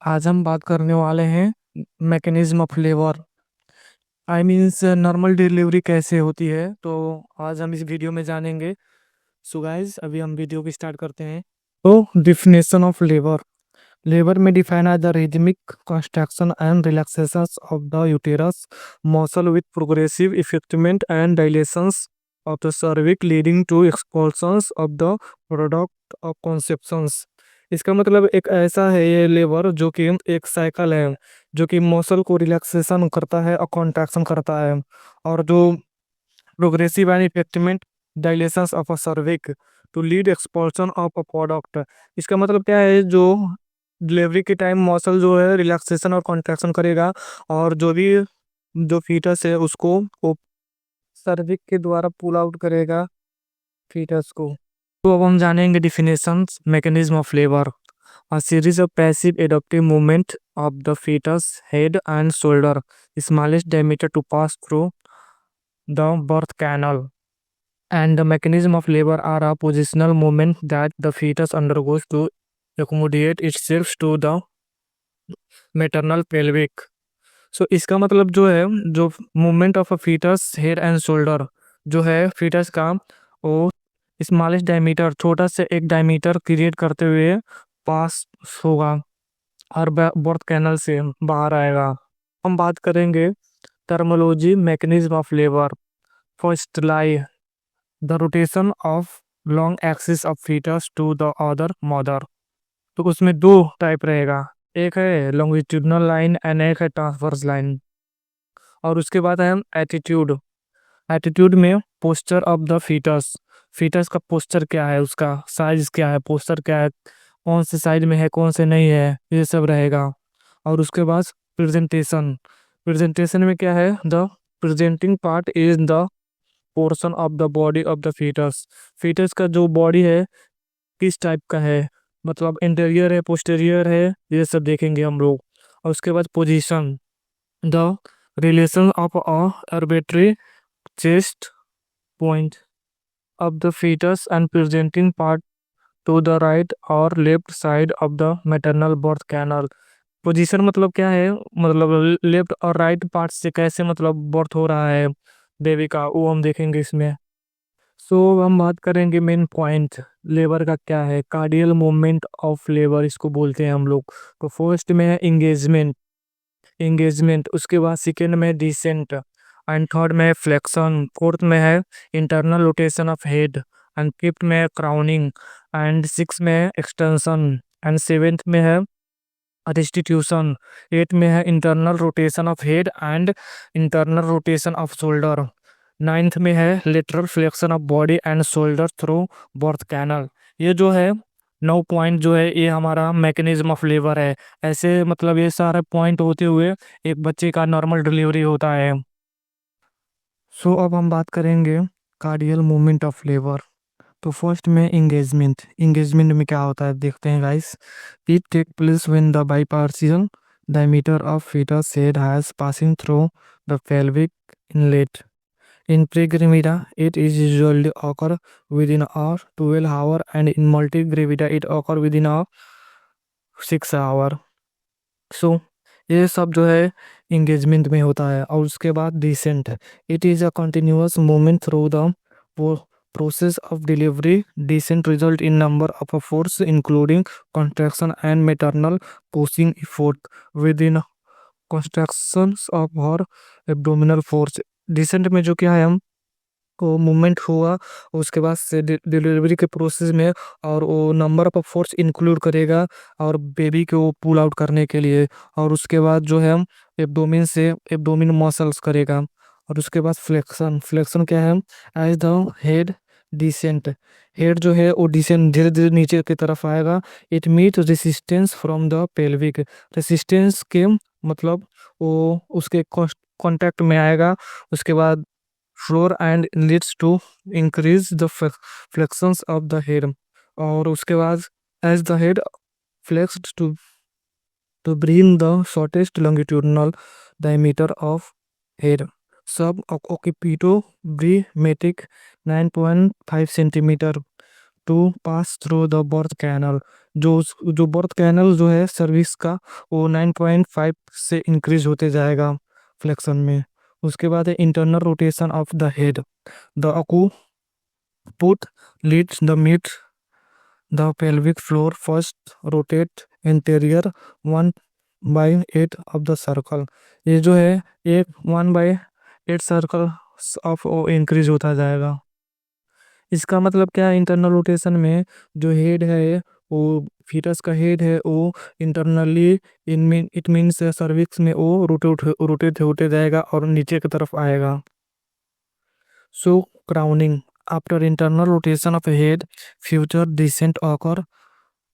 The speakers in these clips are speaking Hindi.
आज हम बात करने वाले हैं mechanism of labour. I means normal delivery कैसे होती है। तो आज हम इस वीडियो में जानेंगे। सो गाइस, अभी हम वीडियो को स्टार्ट करते हैं। तो डिफिनेशन ऑफ लेबर। लेबर में define as the rhythmic construction and relaxation of the uterus muscle with progressive effacement and dilations of the cervix leading to expulsions of the product of conceptions. इसका मतलब एक ऐसा है ये लेबर जो कि एक साइकिल है जो कि मसल को रिलैक्सेशन करता है और कॉन्ट्रैक्शन करता है, और जो progressive and effacement dilations of a cervix to lead expulsion of a product. इसका मतलब क्या है, जो डिलीवरी के टाइम मसल जो है रिलैक्सेशन और कॉन्ट्रैक्शन करेगा, और जो भी जो फीटस है उसको वो सर्विक के द्वारा पुल आउट करेगा फीटस को। तो अब हम जानेंगे definitions mechanism of labour. A series of passive adaptive movement of the fetus head and shoulder, smallest diameter to pass through the birth canal. And the mechanism of labor are a positional movement that the fetus undergoes to accommodate itself to the maternal pelvic. So इसका मतलब जो है, जो movement of a foetus head and shoulder जो है फीटस का, वो स्मॉलेस्ट डायमीटर छोटा से एक डायमीटर क्रिएट करते हुए पास होगा और बर्थ कैनल से बाहर आएगा। हम बात करेंगे terminology mechanism of labour. First lie the rotation of long axis of foetus to the other mother. तो उसमें दो टाइप रहेगा, एक है लॉन्गिट्यूडनल लाइन एंड एक है ट्रांसवर्स लाइन। और उसके बाद है एटीट्यूड। एटीट्यूड में posture of the foetus, foetus का पोस्चर क्या है, उसका साइज क्या है, पोस्चर क्या है, कौन से साइज में है कौन से नहीं है, ये सब रहेगा। और उसके बाद प्रेजेंटेशन। प्रेजेंटेशन में क्या है, the presenting part is the portion of the body of the foetus. Foetus का जो बॉडी है किस टाइप का है, मतलब इंटीरियर है पोस्टीरियर है, ये सब देखेंगे हम लोग। और उसके बाद position, the relation of a arbitrary chest point of the fetus and presenting part to the right or left side of the maternal birth canal। Position मतलब क्या है, मतलब लेफ्ट और राइट पार्ट से कैसे मतलब बर्थ हो रहा है बेबी का, वो हम देखेंगे इसमें। सो हम बात करेंगे मेन पॉइंट लेबर का क्या है। कार्डियल मूवमेंट ऑफ लेबर इसको बोलते हैं हम लोग। तो फर्स्ट में है इंगेजमेंट, इंगेजमेंट उसके बाद सेकेंड में डिसेंट एंड थर्ड में फ्लेक्शन, फोर्थ में है internal rotation of head and fifth में है क्राउनिंग एंड सिक्स में है एक्सटेंशन एंड सेवेंथ में है रिस्टिट्यूशन, एट में है internal rotation of head and internal rotation of shoulder, ninth में है lateral flexion of body and shoulder through birth canal. ये जो है 9 पॉइंट जो है ये हमारा मैकेनिज्म ऑफ लेबर है। ऐसे मतलब ये सारे पॉइंट होते हुए एक बच्चे का नॉर्मल डिलीवरी होता है। सो अब हम बात करेंगे कार्डियल मूवमेंट ऑफ लेबर। तो फर्स्ट में इंगेजमेंट। इंगेजमेंट में क्या होता है देखते हैं guys. It take place when the biparietal diameter of fetus head has passing through the pelvic inlet. In pregravida, it is usually occur within a 12 hour, and in multigravida, it occur within a 6 hour. सो ये सब जो है इंगेजमेंट में होता है। और उसके बाद descent, it is a continuous movement through the process of delivery. Descent result in number of a force including contraction and maternal pushing effort within contractions of her abdominal force। Descent में जो क्या है, हम को मूवमेंट हुआ उसके बाद से डिलीवरी के प्रोसेस में, और वो नंबर ऑफ फोर्स इंक्लूड करेगा और बेबी को पुल आउट करने के लिए। और उसके बाद जो है एब्डोमिन से एब्डोमिन मसल्स करेगा। और उसके बाद फ्लेक्शन। फ्लेक्शन क्या है, as the head descent, head जो है वो डिसेंट धीरे धीरे नीचे की तरफ आएगा। It meet resistance from the pelvic, resistance के मतलब वो उसके कांटेक्ट में आएगा। उसके बाद floor and leads to increase the flexions of the head। और उसके बाद as the head flexed to bring the shortest longitudinal diameter of head sub occipito bremetic 9.5 centimeter to pass through the birth canal. जो बर्थ कैनल जो है सर्विस का, वो 9.5 से इंक्रीज होते जाएगा फ्लेक्शन में। उसके बाद है internal rotation of the head. The occiput leads the meet the pelvic floor first rotate interior 1/8 of the circle। ये जो है एक 1/8 सर्कल ऑफ इंक्रीज होता जाएगा। इसका मतलब क्या है, इंटरनल रोटेशन में जो हेड है, वो फीटस का हेड है, वो इंटरनली इट मीन्स सर्विक्स में वो रोटेट होते जाएगा और नीचे की तरफ आएगा। So crowning after internal rotation of head, future descent occur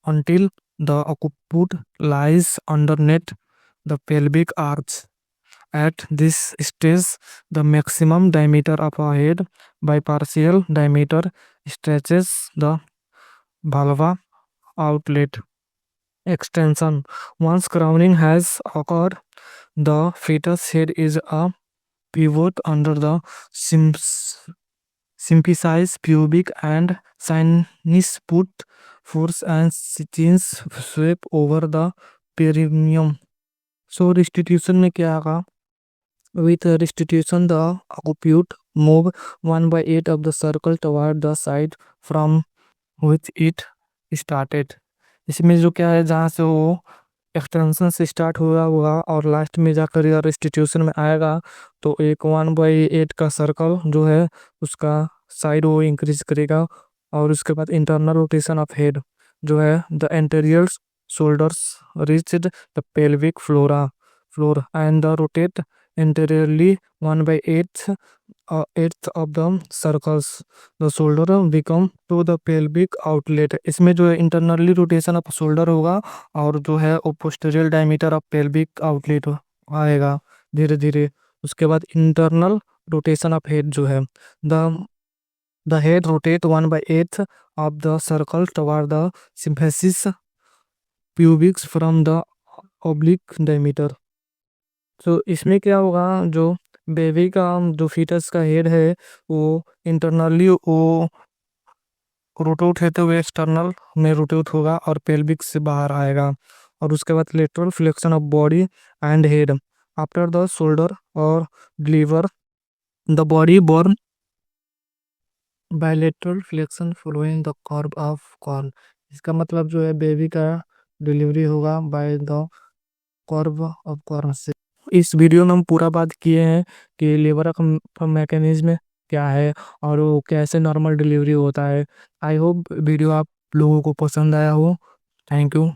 until the occiput lies underneath the pelvic arch. At this stage, the maximum diameter of a head by partial diameter stretches the vulva outlet extension. Once crowning has occurred, the fetus head is a pivot under the symphysis pubic and sinus put force and chins sweep over the perineum. So restitution में क्या आगा? With restitution, the occiput move 1/8 of the circle toward the side from which it started। इसमें जो क्या है, जहाँ से वो एक्सटेंशन से स्टार्ट हुआ हुआ और लास्ट में जाकर या रेस्टिट्यूशन में आएगा, तो एक 1/8 का सर्कल जो है उसका साइड वो इंक्रीज करेगा। और उसके बाद इंटरनल रोटेशन ऑफ हेड जो है, the anterior shoulders reached the pelvic floor and the rotate anteriorly 1/8 eighth of the circles, the shoulder become to the pelvic outlet। इसमें जो है इंटरनली रोटेशन ऑफ शोल्डर होगा और जो है वो posterior diameter of pelvic outlet आएगा धीरे धीरे। उसके बाद इंटरनल रोटेशन ऑफ हेड जो है, the the head rotate 1/8 of the circle toward the symphysis pubic from the oblique diameter। तो इसमें क्या होगा, जो बेबी का जो फीटस का हेड है, वो इंटरनली वो रोटेट होते हुए एक्सटर्नल में रोटेट होगा और पेल्विक से बाहर आएगा। और उसके बाद lateral flexion of body and head after the shoulder और deliver the body born bilateral flexion following the curve of corn. इसका मतलब जो है बेबी का डिलीवरी होगा by the curve of corn से। इस वीडियो में हम पूरा बात किए हैं कि लेबर का मैकेनिज्म क्या है और वो कैसे नॉर्मल डिलीवरी होता है। आई होप वीडियो आप लोगों को पसंद आया हो। Thank you.